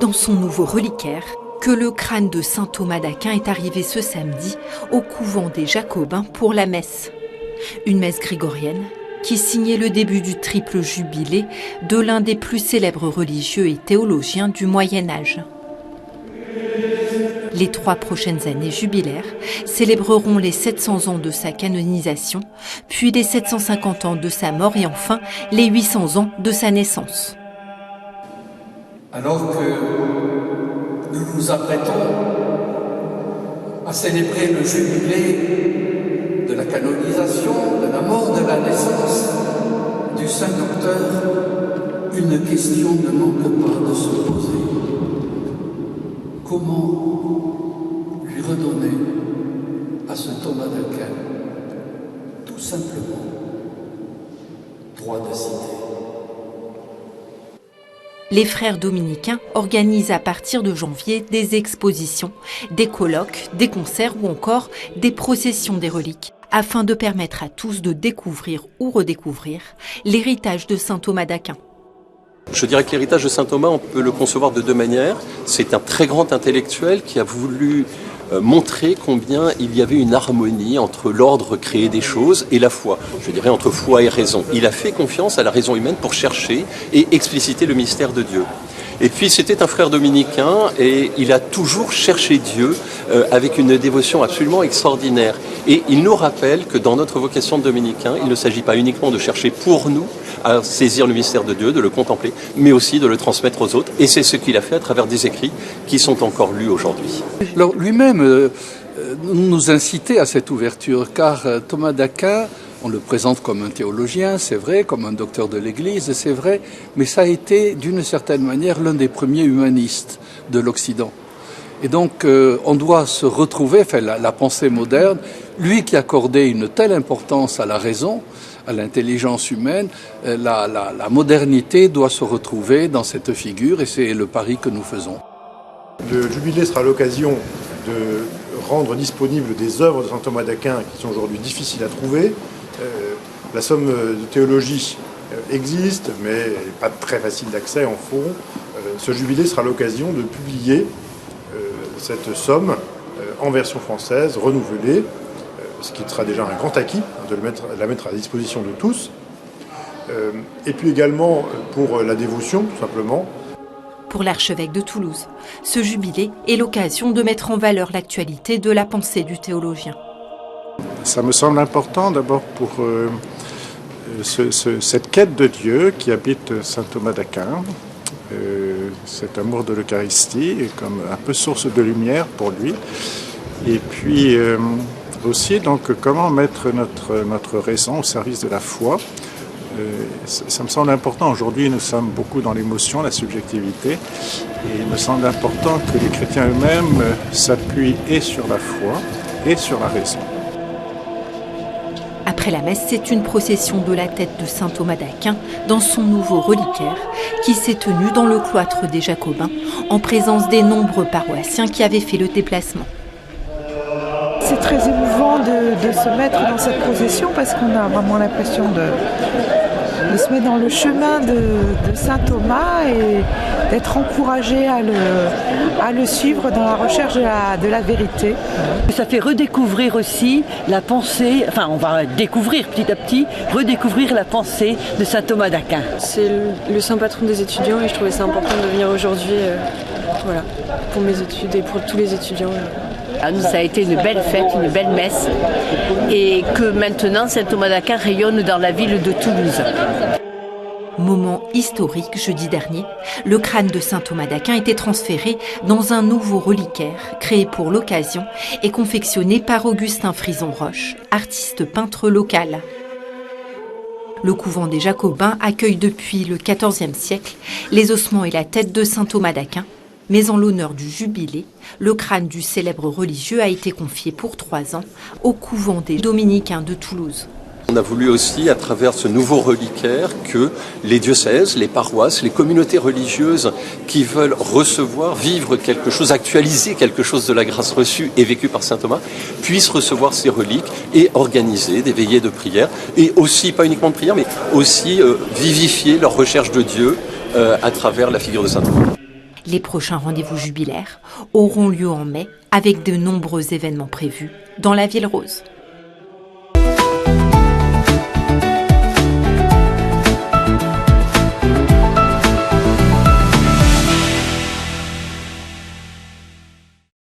dans son nouveau reliquaire que le crâne de saint Thomas d'Aquin est arrivé ce samedi au couvent des Jacobins pour la messe. Une messe grégorienne qui signait le début du triple jubilé de l'un des plus célèbres religieux et théologiens du Moyen-Âge. Les 3 prochaines années jubilaires célébreront les 700 ans de sa canonisation, puis les 750 ans de sa mort et enfin les 800 ans de sa naissance. Alors que nous nous apprêtons à célébrer le jubilé de la canonisation, de la mort, de la naissance du Saint Docteur, une question ne manque pas de se poser. Comment lui redonner à ce Thomas d'Aquin, tout simplement, droit de cité? Les frères dominicains organisent à partir de janvier des expositions, des colloques, des concerts ou encore des processions des reliques, afin de permettre à tous de découvrir ou redécouvrir l'héritage de saint Thomas d'Aquin. Je dirais que l'héritage de saint Thomas, on peut le concevoir de 2 manières. C'est un très grand intellectuel qui a voulu montrer combien il y avait une harmonie entre l'ordre créé des choses et la foi. Je dirais entre foi et raison. Il a fait confiance à la raison humaine pour chercher et expliciter le mystère de Dieu. Et puis c'était un frère dominicain et il a toujours cherché Dieu avec une dévotion absolument extraordinaire. Et il nous rappelle que dans notre vocation de dominicain, il ne s'agit pas uniquement de chercher pour nous à saisir le mystère de Dieu, de le contempler, mais aussi de le transmettre aux autres. Et c'est ce qu'il a fait à travers des écrits qui sont encore lus aujourd'hui. Alors lui-même nous incitait à cette ouverture, car Thomas d'Aquin, on le présente comme un théologien, c'est vrai, comme un docteur de l'Église, c'est vrai, mais ça a été d'une certaine manière l'un des premiers humanistes de l'Occident. Et donc on doit se retrouver, enfin la pensée moderne, lui qui accordait une telle importance à la raison, à l'intelligence humaine, la modernité doit se retrouver dans cette figure et c'est le pari que nous faisons. Le jubilé sera l'occasion de rendre disponibles des œuvres de saint Thomas d'Aquin qui sont aujourd'hui difficiles à trouver. La somme de théologie existe, mais elle n'est pas très facile d'accès en fond. Ce jubilé sera l'occasion de publier cette somme en version française, renouvelée, ce qui sera déjà un grand acquis, de la mettre à disposition de tous. Et puis également pour la dévotion, tout simplement. Pour l'archevêque de Toulouse, ce jubilé est l'occasion de mettre en valeur l'actualité de la pensée du théologien. Ça me semble important d'abord pour cette quête de Dieu qui habite saint Thomas d'Aquin, cet amour de l'Eucharistie comme un peu source de lumière pour lui. Et puis aussi donc comment mettre notre raison au service de la foi. Ça me semble important. Aujourd'hui, nous sommes beaucoup dans l'émotion, la subjectivité. Et il me semble important que les chrétiens eux-mêmes s'appuient et sur la foi et sur la raison. Après la messe, c'est une procession de la tête de saint Thomas d'Aquin dans son nouveau reliquaire qui s'est tenue dans le cloître des Jacobins en présence des nombreux paroissiens qui avaient fait le déplacement. C'est très émouvant de se mettre dans cette procession parce qu'on a vraiment l'impression de se mettre dans le chemin de saint Thomas et d'être encouragé à le suivre dans la recherche de la vérité. Ça fait redécouvrir aussi la pensée, enfin on va découvrir petit à petit, redécouvrir la pensée de saint Thomas d'Aquin. C'est le saint patron des étudiants et je trouvais ça important de venir aujourd'hui voilà, pour mes études et pour tous les étudiants. Ça a été une belle fête, une belle messe et que maintenant saint Thomas d'Aquin rayonne dans la ville de Toulouse. Moment historique jeudi dernier, le crâne de saint Thomas d'Aquin était transféré dans un nouveau reliquaire créé pour l'occasion et confectionné par Augustin Frison-Roche, artiste peintre local. Le couvent des Jacobins accueille depuis le XIVe siècle les ossements et la tête de saint Thomas d'Aquin. Mais en l'honneur du jubilé, le crâne du célèbre religieux a été confié pour 3 ans au couvent des Dominicains de Toulouse. On a voulu aussi, à travers ce nouveau reliquaire, que les diocèses, les paroisses, les communautés religieuses qui veulent recevoir, vivre quelque chose, actualiser quelque chose de la grâce reçue et vécue par saint Thomas, puissent recevoir ces reliques et organiser des veillées de prière. Et aussi, pas uniquement de prière, mais aussi vivifier leur recherche de Dieu à travers la figure de saint Thomas. Les prochains rendez-vous jubilaires auront lieu en mai avec de nombreux événements prévus dans la Ville Rose.